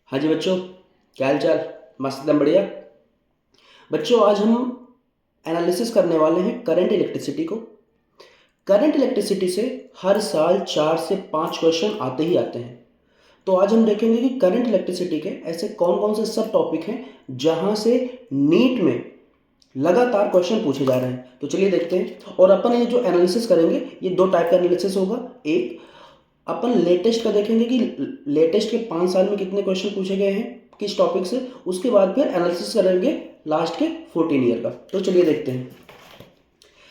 हाँ जी बच्चों, क्या हाल चाल? मस्त एकदम बढ़िया। बच्चों आज हम एनालिसिस करने वाले हैं करंट इलेक्ट्रिसिटी को। करंट इलेक्ट्रिसिटी से हर साल 4 से 5 क्वेश्चन आते ही आते हैं। तो आज हम देखेंगे कि करंट इलेक्ट्रिसिटी के ऐसे कौन कौन से सब टॉपिक हैं जहां से नीट में लगातार क्वेश्चन पूछे जा रहे हैं। तो चलिए देखते हैं। और अपन ये जो एनालिसिस करेंगे ये 2 टाइप का एनालिसिस होगा। एक अपन लेटेस्ट का देखेंगे कि लेटेस्ट के 5 साल में कितने क्वेश्चन पूछे गए हैं किस टॉपिक से। उसके बाद फिर एनालिसिस करेंगे लास्ट के 14 ईयर का। तो चलिए देखते हैं।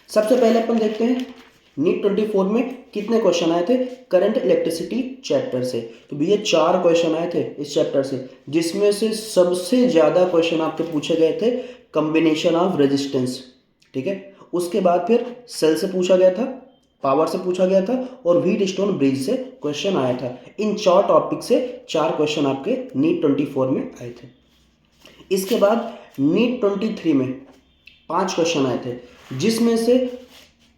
सबसे पहले अपन देखते हैं नीट 24 में कितने क्वेश्चन आए थे करंट इलेक्ट्रिसिटी चैप्टर से। तो भैया 4 क्वेश्चन आए थे इस चैप्टर से, जिसमें से सबसे ज़्यादा क्वेश्चन आपके पूछे गए थे कम्बिनेशन ऑफ रेजिस्टेंस। ठीक है, उसके बाद फिर सेल से पूछा गया था, पावर से पूछा गया था और व्हीट स्टोन ब्रिज से क्वेश्चन आया था। इन 4 टॉपिक से 4 क्वेश्चन आपके नीट 24 में आए थे। इसके बाद नीट 23 में 5 क्वेश्चन आए थे, जिसमें से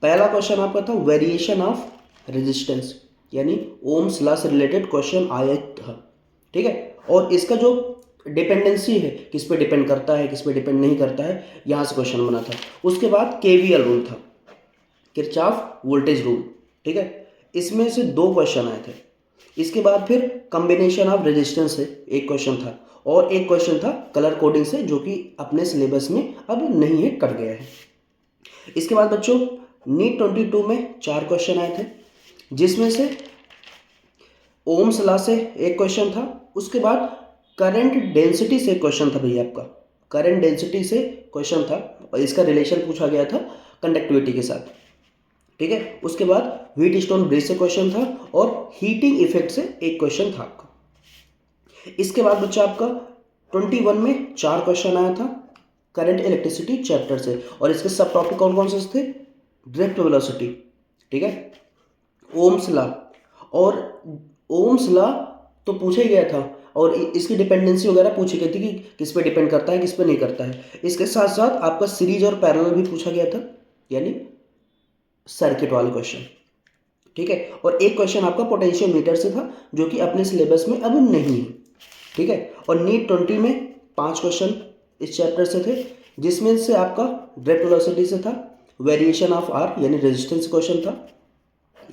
पहला क्वेश्चन आपका था वेरिएशन ऑफ रेजिस्टेंस, यानी ओम्स लॉ से रिलेटेड क्वेश्चन आया था। ठीक है, और इसका जो डिपेंडेंसी है, किस पे डिपेंड करता है किस पे डिपेंड नहीं करता है, यहाँ से क्वेश्चन बना था। उसके बाद केवीएल रूल था, किरचॉफ वोल्टेज रूल। ठीक है, इसमें से 2 क्वेश्चन आए थे। इसके बाद फिर कॉम्बिनेशन ऑफ रेजिस्टेंस से एक क्वेश्चन था और एक क्वेश्चन था कलर कोडिंग से, जो कि अपने सिलेबस में अब नहीं है, कट गया है। इसके बाद बच्चों नीट 22 में 4 क्वेश्चन आए थे, जिसमें से ओम्स लॉ से एक क्वेश्चन था। उसके बाद करंट डेंसिटी से क्वेश्चन था भैया आपका, करंट डेंसिटी से क्वेश्चन था और इसका रिलेशन पूछा गया था कंडक्टिविटी के साथ। ठीक है, उसके बाद व्हीट स्टोन ब्रिज से क्वेश्चन था और हीटिंग इफेक्ट से एक क्वेश्चन था आपका। इसके बाद बच्चा आपका 21 में 4 क्वेश्चन आया था करंट इलेक्ट्रिसिटी चैप्टर से, और इसके सब टॉपिक कौन कौन से थे? ड्रिफ्ट वेलोसिटी, ठीक है, ओम्स लॉ। और ओम्स लॉ तो पूछा ही गया था और इसकी डिपेंडेंसी वगैरह पूछी गई थी कि किस पे डिपेंड करता है किस पे नहीं करता है। इसके साथ साथ आपका सीरीज और पैरेलल भी पूछा गया था, यानी सर्किट वाले क्वेश्चन। ठीक है, और एक क्वेश्चन आपका पोटेंशियल मीटर से था, जो कि अपने सिलेबस में अब नहीं है। ठीक है, और नीट 20 में 5 क्वेश्चन इस चैप्टर से थे, जिसमें से आपका ड्रिफ्ट वेलोसिटी से था, वेरिएशन ऑफ आर यानी रेजिस्टेंस क्वेश्चन था,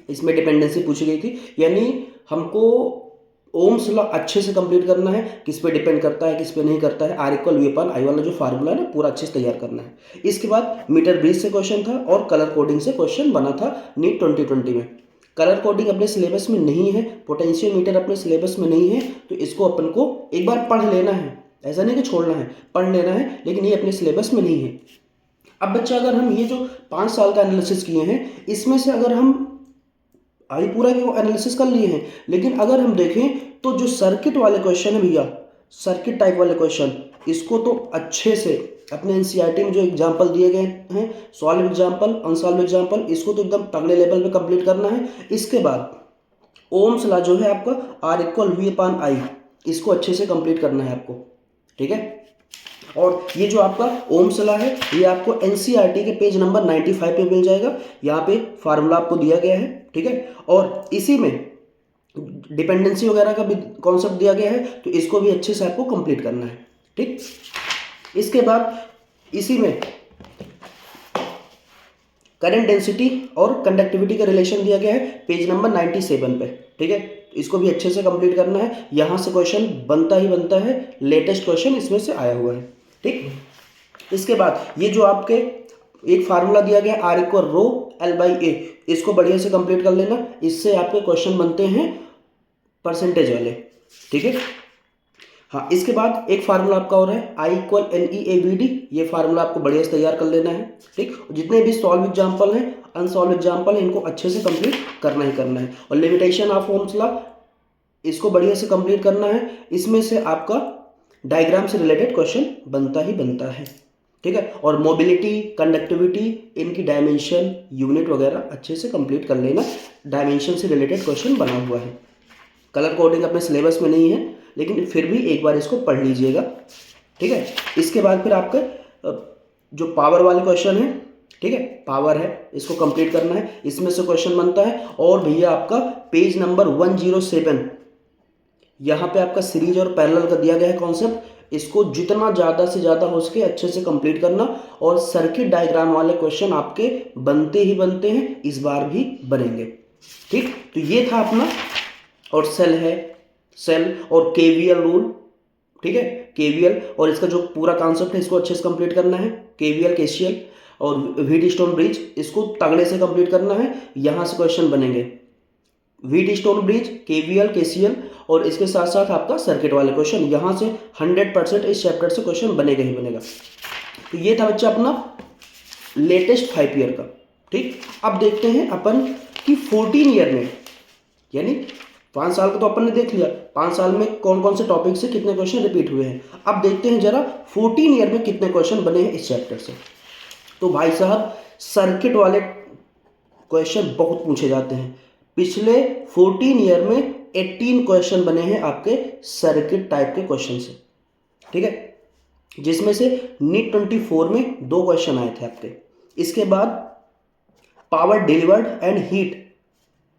इसमें डिपेंडेंसी पूछी गई थी, यानी हमको ओम्स लॉ अच्छे से कंप्लीट करना है, किस पे डिपेंड करता है किस पे नहीं करता है, आर इक्वल वी अपन आई वाला जो फार्मूला है ना, पूरा अच्छे से तैयार करना है। इसके बाद मीटर ब्रिज से क्वेश्चन था और कलर कोडिंग से क्वेश्चन बना था नीट 2020 में। कलर कोडिंग अपने सिलेबस में नहीं है, पोटेंशियल मीटर अपने सिलेबस में नहीं है, तो इसको अपन को एक बार पढ़ लेना है, ऐसा नहीं कि छोड़ना है, पढ़ लेना है, लेकिन ये अपने सिलेबस में नहीं है। अब बच्चा अगर हम ये जो 5 साल का एनालिसिस किए हैं, इसमें से अगर हम अभी पूरा की वो एनालिसिस कर लिए हैं, लेकिन अगर हम देखें तो जो सर्किट वाले क्वेश्चन है भैया, सर्किट टाइप वाले क्वेश्चन, इसको तो अच्छे से अपने एनसीईआरटी में जो एग्जाम्पल दिए गए हैं, सॉल्व एग्जाम्पल अनसॉल्व एग्जाम्पल, इसको तो एकदम तगड़े लेवल पे कंप्लीट करना है। इसके बाद ओम्स लॉ जो है आपका आर इक्वल वी अपान आई, इसको अच्छे से कंप्लीट करना है आपको। ठीक है, और ये जो आपका ओम्स लॉ है ये आपको एनसीईआरटी के पेज नंबर 95 पे मिल जाएगा। यहाँ पे फार्मूला आपको दिया गया है। ठीक है, और इसी में डिपेंडेंसी वगैरह का भी कॉन्सेप्ट दिया गया है, तो इसको भी अच्छे से आपको कंप्लीट करना है। ठीक, इसके बाद इसी में करंट डेंसिटी और कंडक्टिविटी का रिलेशन दिया गया है पेज नंबर 97 पे। ठीक है, इसको भी अच्छे से कंप्लीट करना है, यहाँ से क्वेश्चन बनता ही बनता है, लेटेस्ट क्वेश्चन इसमें से आया हुआ है। ठीक, इसके बाद ये जो आपके एक फार्मूला दिया गया R equal rho L by A, इसको बढ़िया से कंप्लीट कर लेना, इससे आपके क्वेश्चन बनते हैं परसेंटेज वाले। ठीक है, हाँ, इसके बाद एक फार्मूला आपका और है I equal N E A V D, ये फार्मूला आपको बढ़िया से तैयार कर लेना है। ठीक, जितने भी सॉल्व एग्जाम्पल हैं अनसॉल्व एग्जाम्पल हैं, इनको अच्छे से कंप्लीट करना ही करना है। और लिमिटेशन ऑफ ओम्स लॉ, इसको बढ़िया से कंप्लीट करना है, इसमें से आपका डायग्राम से रिलेटेड क्वेश्चन बनता ही बनता है। ठीक है, और मोबिलिटी कंडक्टिविटी इनकी डायमेंशन यूनिट वगैरह अच्छे से कंप्लीट कर लेना, डायमेंशन से रिलेटेड क्वेश्चन बना हुआ है। कलर कोडिंग अपने सिलेबस में नहीं है, लेकिन फिर भी एक बार इसको पढ़ लीजिएगा। ठीक है, इसके बाद फिर आपका जो पावर वाले क्वेश्चन है, ठीक है, पावर है, इसको कंप्लीट करना है, इसमें से क्वेश्चन बनता है। और भैया आपका पेज नंबर 107, यहाँ पे आपका सीरीज और पैरेलल का दिया गया है कॉन्सेप्ट, इसको जितना ज़्यादा से ज़्यादा हो सके अच्छे से कंप्लीट करना। और सर्किट डायग्राम वाले क्वेश्चन आपके बनते ही बनते हैं, इस बार भी बनेंगे। ठीक, तो ये था अपना, और सेल है, सेल और केवीएल रूल, ठीक है, केवीएल और इसका जो पूरा कॉन्सेप्ट है इसको अच्छे से कंप्लीट करना है। केवीएल, केसीएल और व्हीटस्टोन ब्रिज, इसको तगड़े से कंप्लीट करना है, यहाँ से क्वेश्चन बनेंगे। व्हीटस्टोन ब्रिज, केवीएल, केसीएल और इसके साथ साथ आपका सर्किट वाले क्वेश्चन, यहाँ से 100% इस चैप्टर से क्वेश्चन बनेगा ही बनेगा। तो ये था बच्चा अपना लेटेस्ट 5 ईयर का। ठीक, अब देखते हैं अपन कि 14 ईयर में, यानी 5 साल का तो अपन ने देख लिया, 5 साल में कौन कौन से टॉपिक से कितने क्वेश्चन रिपीट हुए हैं। अब देखते हैं जरा 14 ईयर में कितने क्वेश्चन बने हैं इस चैप्टर से। तो भाई साहब सर्किट वाले क्वेश्चन बहुत पूछे जाते हैं। पिछले 14 ईयर में 18 क्वेश्चन बने हैं आपके सर्किट टाइप के क्वेश्चन से, ठीक है, जिसमें से नीट 24 में 2 क्वेश्चन आए थे आपके। इसके बाद पावर डिलीवर्ड एंड हीट,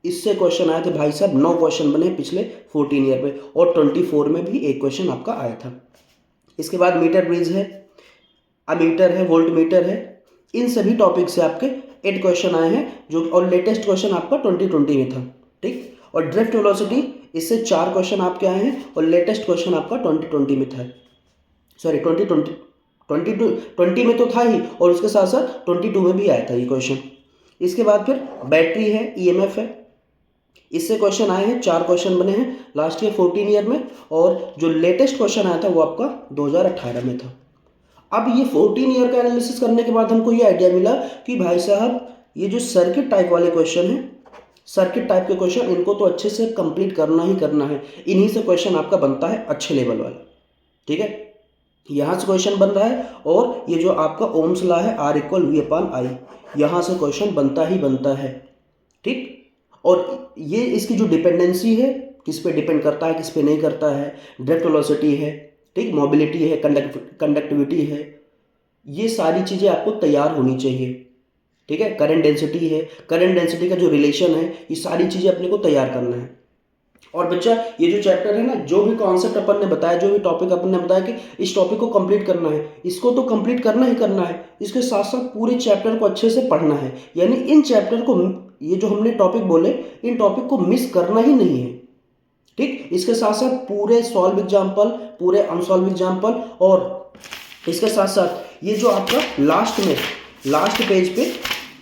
इससे क्वेश्चन आए थे भाई साहब, 9 क्वेश्चन बने पिछले 14 ईयर में, और 24 में भी 1 क्वेश्चन आपका आया था। इसके बाद मीटर ब्रिज है, अमीटर है, वोल्ट मीटर है, इन सभी टॉपिक से आपके 8 क्वेश्चन आए हैं, जो और लेटेस्ट क्वेश्चन आपका 2020 में था। ठीक, और ड्रिफ्ट वेलोसिटी, इससे 4 क्वेश्चन आपके आए हैं और लेटेस्ट क्वेश्चन आपका 2020 में था। सॉरी 2020 में तो था ही, और उसके साथ साथ 22 में भी आया था ये क्वेश्चन। इसके बाद फिर बैटरी है, ईएमएफ है, इससे क्वेश्चन आए हैं, 4 क्वेश्चन बने हैं लास्ट ईयर 14 ईयर में, और जो लेटेस्ट क्वेश्चन आया था वो आपका 2018 में था। अब ये 14 ईयर का एनालिसिस करने के बाद हमको ये आइडिया मिला कि भाई साहब ये जो सर्किट टाइप वाले क्वेश्चन हैं, सर्किट टाइप के क्वेश्चन, इनको तो अच्छे से कंप्लीट करना ही करना है। इन्हीं से क्वेश्चन आपका बनता है अच्छे लेवल वाला, ठीक है, यहाँ से क्वेश्चन बन रहा है। और ये जो आपका ओम्स लॉ है R=V/I, यहाँ से क्वेश्चन बनता ही बनता है। ठीक, और ये इसकी जो डिपेंडेंसी है, किस पे डिपेंड करता है, किस पे नहीं करता है, ड्रिफ्ट वेलोसिटी है, ठीक, मोबिलिटी है, कंडक्टिविटी है, ये सारी चीज़ें आपको तैयार होनी चाहिए। ठीक है, करंट डेंसिटी है, करंट डेंसिटी का जो रिलेशन है, ये सारी चीज़ें अपने को तैयार करना है। और बच्चा ये जो चैप्टर है ना, जो भी कॉन्सेप्ट अपन ने बताया, जो भी टॉपिक अपन ने बताया कि इस टॉपिक को कंप्लीट करना है, इसको तो कंप्लीट करना ही करना है। इसके साथ साथ पूरे चैप्टर को अच्छे से पढ़ना है, यानी इन चैप्टर को, ये जो हमने टॉपिक बोले, इन टॉपिक को मिस करना ही नहीं है। ठीक, इसके साथ साथ पूरे सॉल्व एग्जाम्पल, पूरे अनसॉल्व एग्जाम्पल, और इसके साथ साथ ये जो आपका लास्ट पेज पे,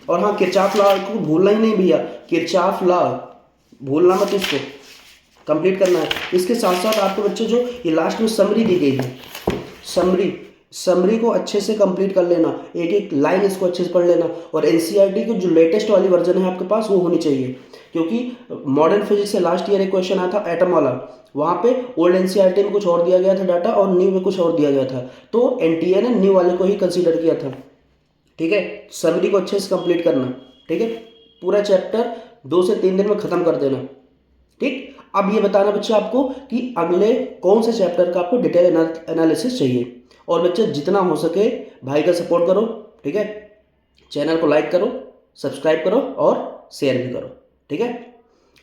और हाँ किरचॉफ लॉ को भूलना ही नहीं भैया, किरचॉफ लॉ भूलना मत, इसको कंप्लीट करना है। इसके साथ साथ आपके बच्चे जो ये लास्ट में समरी दी गई है, समरी को अच्छे से कंप्लीट कर लेना, एक एक लाइन इसको अच्छे से पढ़ लेना। और एनसीईआरटी की जो लेटेस्ट वाली वर्जन है आपके पास, वो होनी चाहिए, क्योंकि मॉडर्न फिजिक्स से लास्ट ईयर एक क्वेश्चन आया था एटम वाला, वहाँ पे ओल्ड एनसीईआरटी में कुछ और दिया गया था डाटा, और न्यू में कुछ और दिया गया था, तो एनटीए ने न्यू वाले को ही कंसिडर किया था। ठीक है, समरी को अच्छे से कंप्लीट करना, ठीक है, पूरा चैप्टर 2 से 3 दिन में ख़त्म कर देना। ठीक, अब ये बताना बच्चे आपको कि अगले कौन से चैप्टर का आपको डिटेल एनालिसिस चाहिए। और बच्चे जितना हो सके भाई का सपोर्ट करो, ठीक है, चैनल को लाइक करो, सब्सक्राइब करो और शेयर भी करो, ठीक है।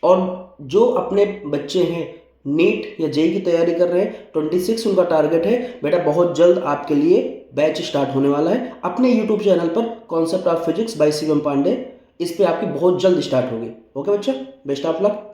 और जो अपने बच्चे हैं नीट या जेईई की तैयारी कर रहे हैं, 26 उनका टारगेट है बेटा, बहुत जल्द आपके लिए बैच स्टार्ट होने वाला है अपने यूट्यूब चैनल पर, concept of physics by Shivam Pandey, इस पे आपकी बहुत जल्द स्टार्ट होगी। ओके बच्चा, बेस्ट ऑफ लक।